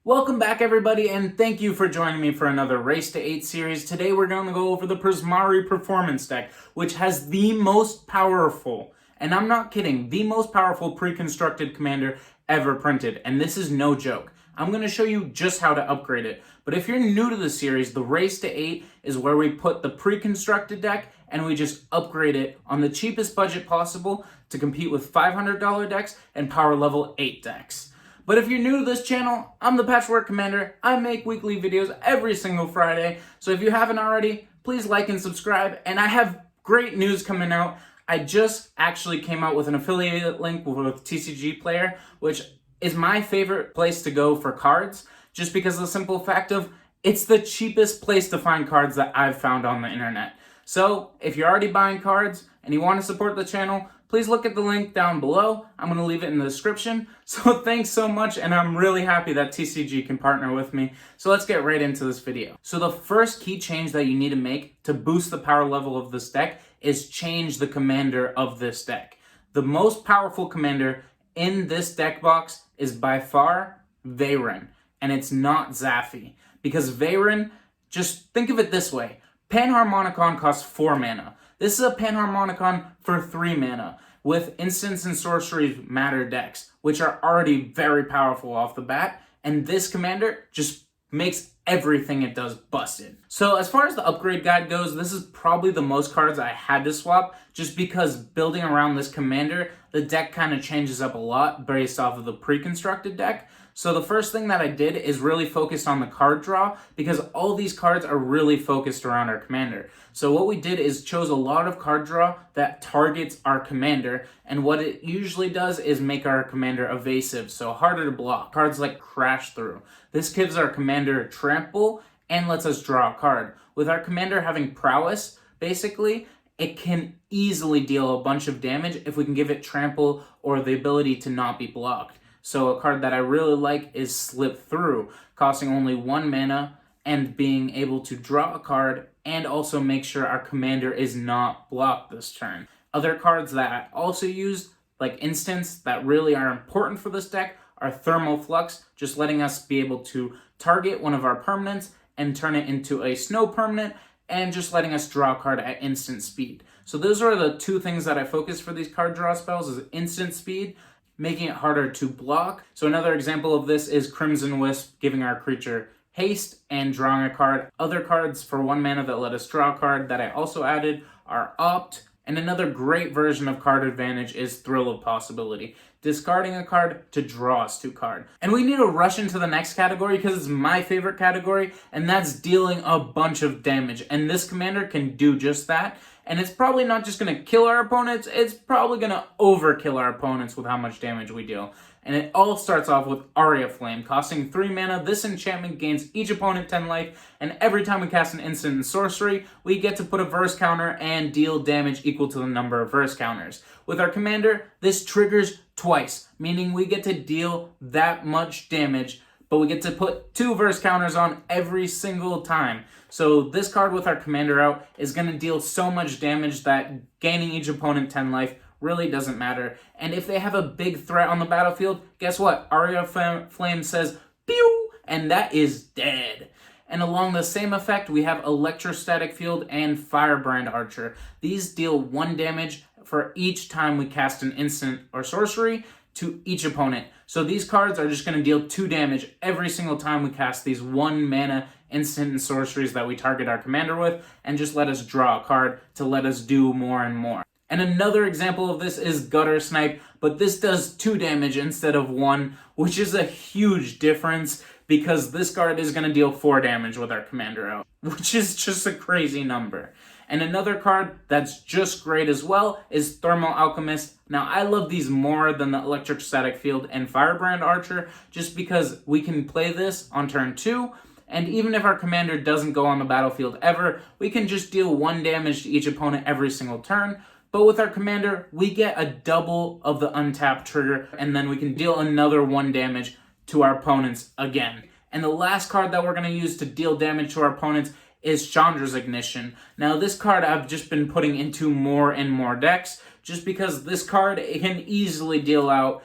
Welcome back everybody, and thank you for joining me for another Race to 8 series. Today we're going to go over the Prismari Performance deck, which has the most powerful, and I'm not kidding, the most powerful pre-constructed commander ever printed, and this is no joke. I'm going to show you just how to upgrade it, but if you're new to the series, the Race to 8 is where we put the pre-constructed deck and we just upgrade it on the cheapest budget possible to compete with $500 decks and power level 8 decks. But if you're new to this channel, I'm the Patchwork Commander. I make weekly videos every single Friday. So if you haven't already, please like and subscribe. And I have great news coming out. I just actually came out with an affiliate link with TCG Player, which is my favorite place to go for cards, just because of the simple fact of it's the cheapest place to find cards that I've found on the internet. So if you're already buying cards and you want to support the channel, please look at the link down below. I'm going to leave it in the description. So thanks so much, and I'm really happy that TCG can partner with me. So let's get right into this video. So the first key change that you need to make to boost the power level of this deck is change the commander of this deck. The most powerful commander in this deck box is by far Veyran, and it's not Zaffi. Because Veyran, just think of it this way. Panharmonicon costs 4 mana. This is a Panharmonicon for 3 mana, with Instants and Sorcery Matter decks, which are already very powerful off the bat, and this commander just makes everything it does busted. So as far as the upgrade guide goes, this is probably the most cards I had to swap, just because building around this commander, the deck kind of changes up a lot based off of the pre-constructed deck. So the first thing that I did is really focus on the card draw, because all these cards are really focused around our commander. So what we did is chose a lot of card draw that targets our commander, and what it usually does is make our commander evasive, so harder to block. Cards like Crash Through. This gives our commander trample and lets us draw a card. With our commander having prowess, basically, it can easily deal a bunch of damage if we can give it trample or the ability to not be blocked. So a card that I really like is Slip Through, costing only 1 mana and being able to draw a card and also make sure our commander is not blocked this turn. Other cards that I also used, like instants that really are important for this deck, are Thermal Flux, just letting us be able to target one of our permanents and turn it into a snow permanent, and just letting us draw a card at instant speed. So those are the two things that I focus for these card draw spells, is instant speed, making it harder to block. So another example of this is Crimson Wisp, giving our creature haste and drawing a card. Other cards for 1 mana that let us draw a card that I also added are Opt, and another great version of card advantage is Thrill of Possibility, discarding a card to draw us 2 cards. And we need to rush into the next category because it's my favorite category, and that's dealing a bunch of damage. And this commander can do just that. And it's probably not just going to kill our opponents, it's probably going to overkill our opponents with how much damage we deal. And it all starts off with Aria Flame, costing 3 mana. This enchantment gains each opponent 10 life, and every time we cast an instant in sorcery, we get to put a verse counter and deal damage equal to the number of verse counters. With our commander, this triggers twice, meaning we get to deal that much damage, but we get to put 2 verse counters on every single time. So this card with our commander out is going to deal so much damage that gaining each opponent 10 life really doesn't matter. And if they have a big threat on the battlefield, guess what? Aria Flame says, pew, and that is dead. And along the same effect, we have Electrostatic Field and Firebrand Archer. These deal 1 damage for each time we cast an instant or sorcery to each opponent. So these cards are just going to deal 2 damage every single time we cast these 1 mana instant and sorceries that we target our commander with, and just let us draw a card to let us do more and more. And another example of this is Gutter Snipe, but this does 2 damage instead of 1, which is a huge difference because this card is going to deal 4 damage with our commander out, which is just a crazy number. And another card that's just great as well is Thermal Alchemist. Now, I love these more than the Electrostatic Field and Firebrand Archer, just because we can play this on turn 2, and even if our commander doesn't go on the battlefield ever, we can just deal 1 damage to each opponent every single turn. But with our commander, we get a double of the untapped trigger, and then we can deal another 1 damage to our opponents again. And the last card that we're going to use to deal damage to our opponents is Chandra's Ignition. Now, this card I've just been putting into more and more decks, just because this card, it can easily deal out,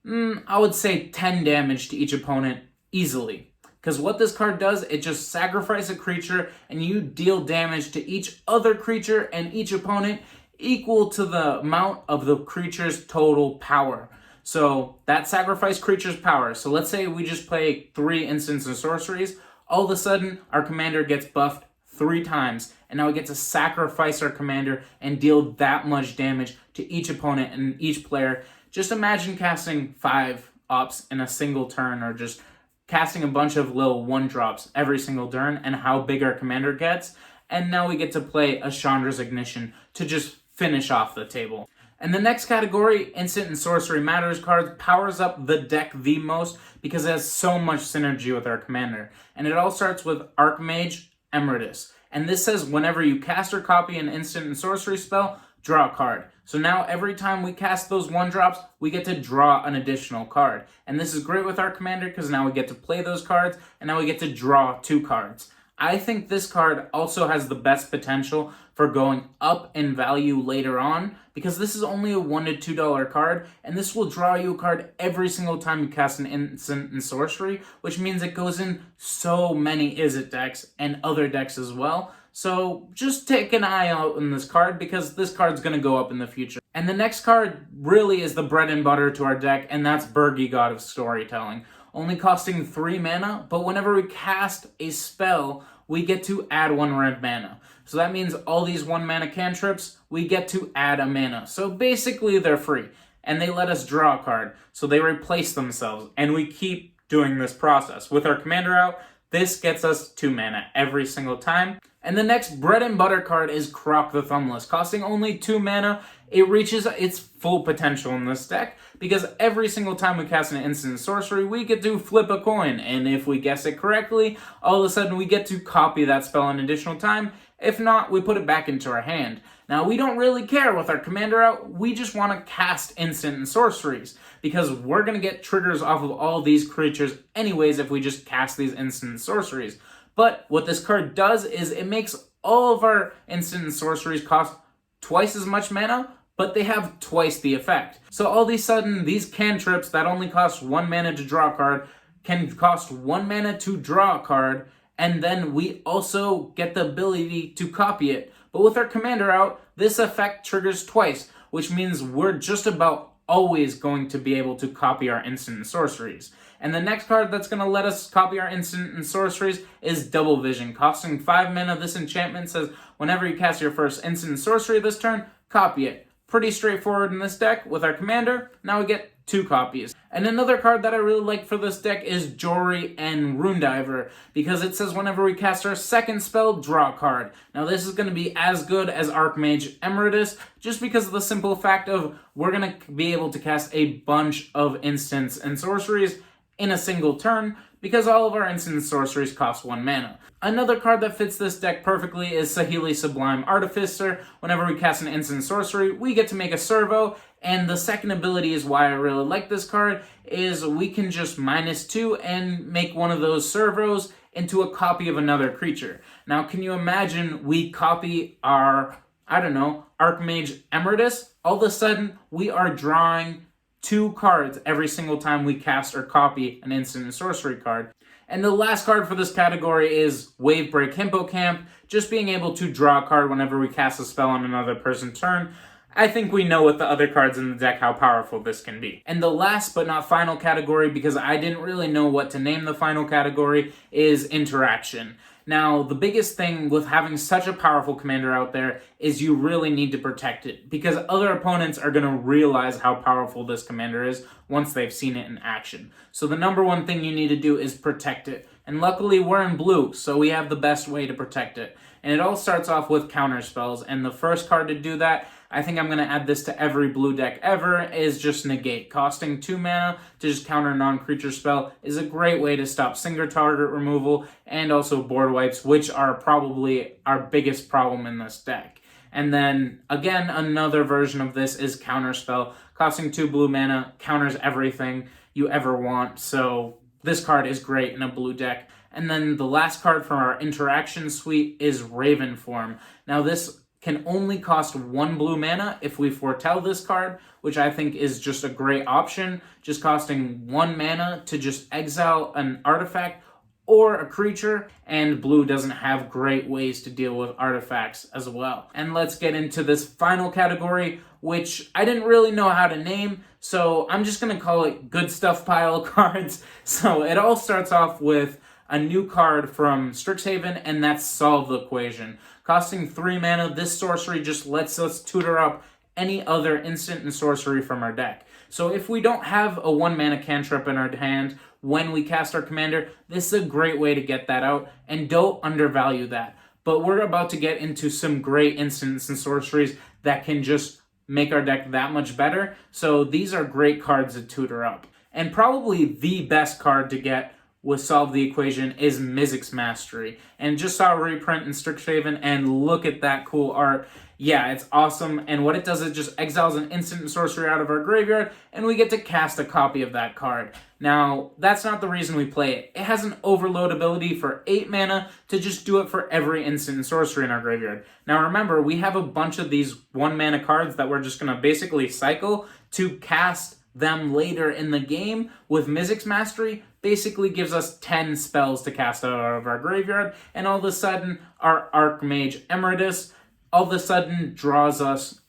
I would say 10 damage to each opponent easily. Because what this card does, it just sacrifices a creature and you deal damage to each other creature and each opponent equal to the amount of the creature's total power. So that sacrifice creature's power. So let's say we just play 3 instants and sorceries. All of a sudden, our commander gets buffed 3 times. And now we get to sacrifice our commander and deal that much damage to each opponent and each player. Just imagine casting 5 ops in a single turn, or just casting a bunch of little 1-drops every single turn, and how big our commander gets. And now we get to play a Chandra's Ignition to just finish off the table. And the next category, Instant and Sorcery Matters cards, powers up the deck the most because it has so much synergy with our commander. And it all starts with Archmage Emeritus. And this says whenever you cast or copy an instant and sorcery spell, draw a card. So now every time we cast those 1-drops, we get to draw an additional card. And this is great with our commander because now we get to play those cards, and now we get to draw 2 cards. I think this card also has the best potential for going up in value later on, because this is only a $1 to $2 card, and this will draw you a card every single time you cast an instant and sorcery, which means it goes in so many Izzet decks and other decks as well. So just take an eye out on this card, because this card's going to go up in the future. And the next card really is the bread and butter to our deck, and that's Birgi, God of Storytelling. Only costing 3 mana, but whenever we cast a spell, we get to add 1 red mana. So that means all these 1 mana cantrips, we get to add a mana. So basically they're free, and they let us draw a card. So they replace themselves, and we keep doing this process. With our commander out, this gets us 2 mana every single time. And the next bread and butter card is Croc the Thumbless. Costing only 2 mana, it reaches its full potential in this deck, because every single time we cast an instant sorcery, we get to flip a coin. And if we guess it correctly, all of a sudden we get to copy that spell an additional time. If not, we put it back into our hand. Now, we don't really care with our commander out. We just want to cast instant and sorceries, because we're going to get triggers off of all these creatures anyways if we just cast these instant sorceries. But what this card does is it makes all of our instant and sorceries cost twice as much mana, but they have twice the effect. So all of a sudden, these cantrips that only cost 1 mana to draw a card can cost 1 mana to draw a card, and then we also get the ability to copy it. But with our commander out, this effect triggers twice, which means we're just about always going to be able to copy our instant and sorceries. And the next card that's going to let us copy our instant and sorceries is Double Vision. Costing 5 mana, this enchantment says whenever you cast your first instant and sorcery this turn, copy it. Pretty straightforward in this deck. With our commander, now we get 2 copies. And another card that I really like for this deck is Jory and Runediver, because it says whenever we cast our second spell, draw a card. Now this is going to be as good as Archmage Emeritus, just because of the simple fact of we're going to be able to cast a bunch of instants and sorceries in a single turn, because all of our instant sorceries cost 1 mana. Another card that fits this deck perfectly is Saheeli Sublime Artificer. Whenever we cast an instant sorcery, we get to make a servo, and the second ability is why I really like this card, is we can just -2 and make one of those servos into a copy of another creature. Now, can you imagine we copy our, Archmage Emeritus? All of a sudden, we are drawing 2 cards every single time we cast or copy an instant and sorcery card. And the last card for this category is Wavebreak Hippocamp. Just being able to draw a card whenever we cast a spell on another person's turn. I think we know with the other cards in the deck how powerful this can be. And the last but not final category, because I didn't really know what to name the final category, is Interaction. Now, the biggest thing with having such a powerful commander out there is you really need to protect it, because other opponents are going to realize how powerful this commander is once they've seen it in action. So the number one thing you need to do is protect it. And luckily we're in blue, so we have the best way to protect it. And it all starts off with counter spells, and the first card to do that, I think I'm going to add this to every blue deck ever, is just Negate. Costing 2 mana to just counter a non-creature spell is a great way to stop single target removal and also board wipes, which are probably our biggest problem in this deck. And then, again, another version of this is Counterspell. Costing 2 blue mana, counters everything you ever want, so this card is great in a blue deck. And then the last card from our Interaction suite is Raven Form. Now this can only cost 1 blue mana if we foretell this card, which I think is just a great option, just costing 1 mana to just exile an artifact or a creature, and blue doesn't have great ways to deal with artifacts as well. And let's get into this final category, which I didn't really know how to name, so I'm just going to call it good stuff pile cards. So it all starts off with a new card from Strixhaven, and that's Solve the Equation. Costing 3 mana, this sorcery just lets us tutor up any other instant and sorcery from our deck. So if we don't have a 1 mana cantrip in our hand when we cast our commander, this is a great way to get that out, and don't undervalue that. But we're about to get into some great instants and sorceries that can just make our deck that much better. So these are great cards to tutor up. And probably the best card to get with Solve the Equation is Mizzix Mastery. And just saw a reprint in Strixhaven, and look at that cool art. Yeah, it's awesome, and what it does is just exiles an instant and sorcery out of our graveyard, and we get to cast a copy of that card. Now, that's not the reason we play it. It has an overload ability for 8 mana to just do it for every instant and sorcery in our graveyard. Now remember, we have a bunch of these 1 mana cards that we're just going to basically cycle to cast them later in the game. With Mizzix Mastery, basically gives us 10 spells to cast out of our graveyard, and all of a sudden, our Archmage Emeritus all of a sudden draws us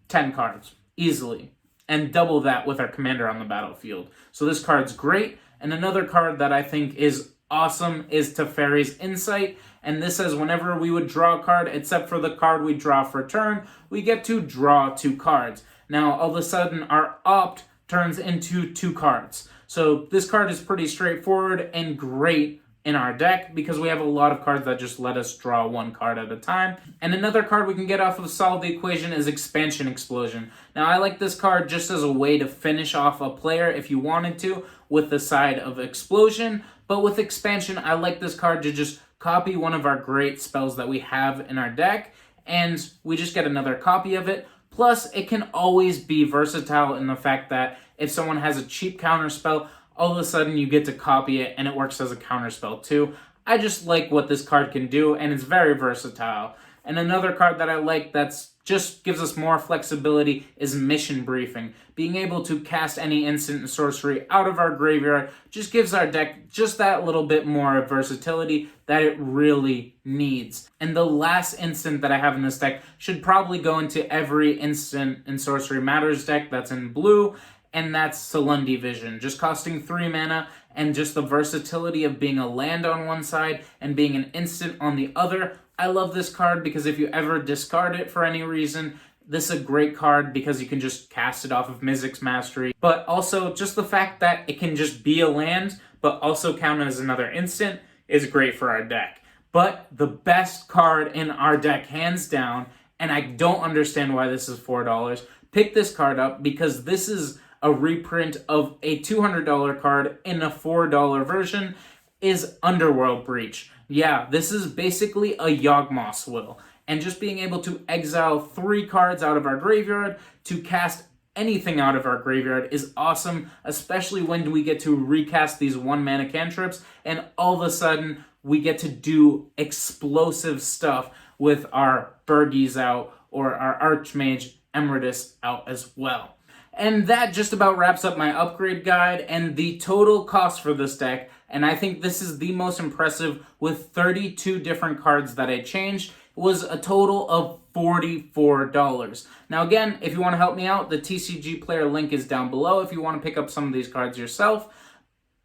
10 cards easily, and double that with our commander on the battlefield. So this card's great. And another card that I think is awesome is Teferi's Insight, and this says whenever we would draw a card, except for the card we draw for turn, we get to draw 2 cards. Now all of a sudden our opt turns into 2 cards. So this card is pretty straightforward and great in our deck because we have a lot of cards that just let us draw 1 card at a time. And another card we can get off of Solve the Equation is Expansion Explosion. Now I like this card just as a way to finish off a player if you wanted to with the side of Explosion, but with Expansion I like this card to just copy one of our great spells that we have in our deck, and we just get another copy of it. Plus it can always be versatile in the fact that if someone has a cheap counter spell, all of a sudden you get to copy it and it works as a counterspell too. I just like what this card can do, and it's very versatile. And another card that I like that's just gives us more flexibility is Mission Briefing. Being able to cast any instant and sorcery out of our graveyard just gives our deck just that little bit more versatility that it really needs. And the last instant that I have in this deck should probably go into every instant and sorcery matters deck that's in blue, and that's Salundi Vision, just costing 3 mana, and just the versatility of being a land on one side and being an instant on the other. I love this card because if you ever discard it for any reason, this is a great card because you can just cast it off of Mizzix Mastery. But also, just the fact that it can just be a land, but also count as another instant, is great for our deck. But the best card in our deck, hands down, and I don't understand why this is $4, pick this card up because this is a reprint of a $200 card in a $4 version, is Underworld Breach. Yeah, this is basically a Yawgmoth's Will, and just being able to exile 3 cards out of our graveyard to cast anything out of our graveyard is awesome, especially when we get to recast these 1 mana cantrips, and all of a sudden we get to do explosive stuff with our Burgies out or our Archmage Emeritus out as well. And that just about wraps up my upgrade guide and the total cost for this deck, and I think this is the most impressive with 32 different cards that I changed. It was a total of $44. Now again, if you want to help me out, the TCG player link is down below if you want to pick up some of these cards yourself.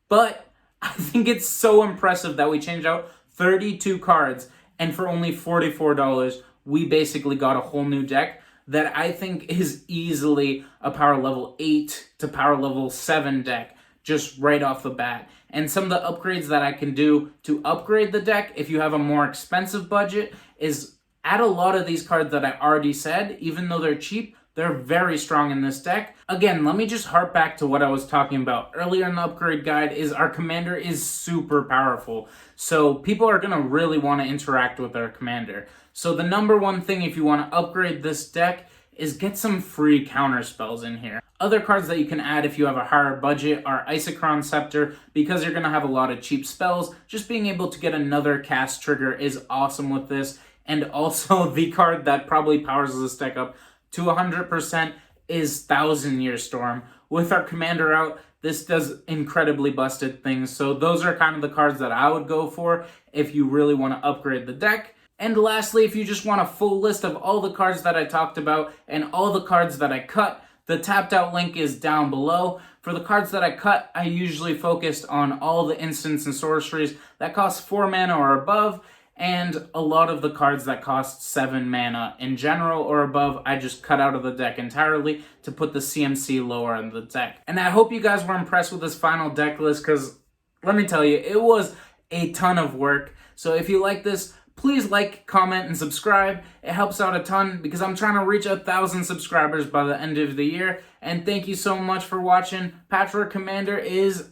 But I think it's so impressive that we changed out 32 cards, and for only $44, we basically got a whole new deck that I think is easily a power level 8 to power level 7 deck, just right off the bat. And some of the upgrades that I can do to upgrade the deck, if you have a more expensive budget, is add a lot of these cards that I already said. Even though they're cheap, they're very strong in this deck. Again, let me just harp back to what I was talking about earlier in the upgrade guide, is our commander is super powerful. So people are going to really want to interact with our commander. So the number one thing if you want to upgrade this deck is get some free counter spells in here. Other cards that you can add if you have a higher budget are Isochron Scepter, because you're going to have a lot of cheap spells. Just being able to get another cast trigger is awesome with this. And also the card that probably powers this deck up to 100% is Thousand Year Storm. With our commander out, this does incredibly busted things. So those are kind of the cards that I would go for if you really want to upgrade the deck. And lastly, if you just want a full list of all the cards that I talked about and all the cards that I cut, the tapped out link is down below. For the cards that I cut, I usually focused on all the instants and sorceries that cost 4 mana or above, and a lot of the cards that cost 7 mana in general or above, I just cut out of the deck entirely to put the CMC lower in the deck. And I hope you guys were impressed with this final deck list, because let me tell you, it was a ton of work. So if you like this, please like, comment, and subscribe. It helps out a ton because I'm trying to reach 1,000 subscribers by the end of the year. And thank you so much for watching. Patchwork Commander is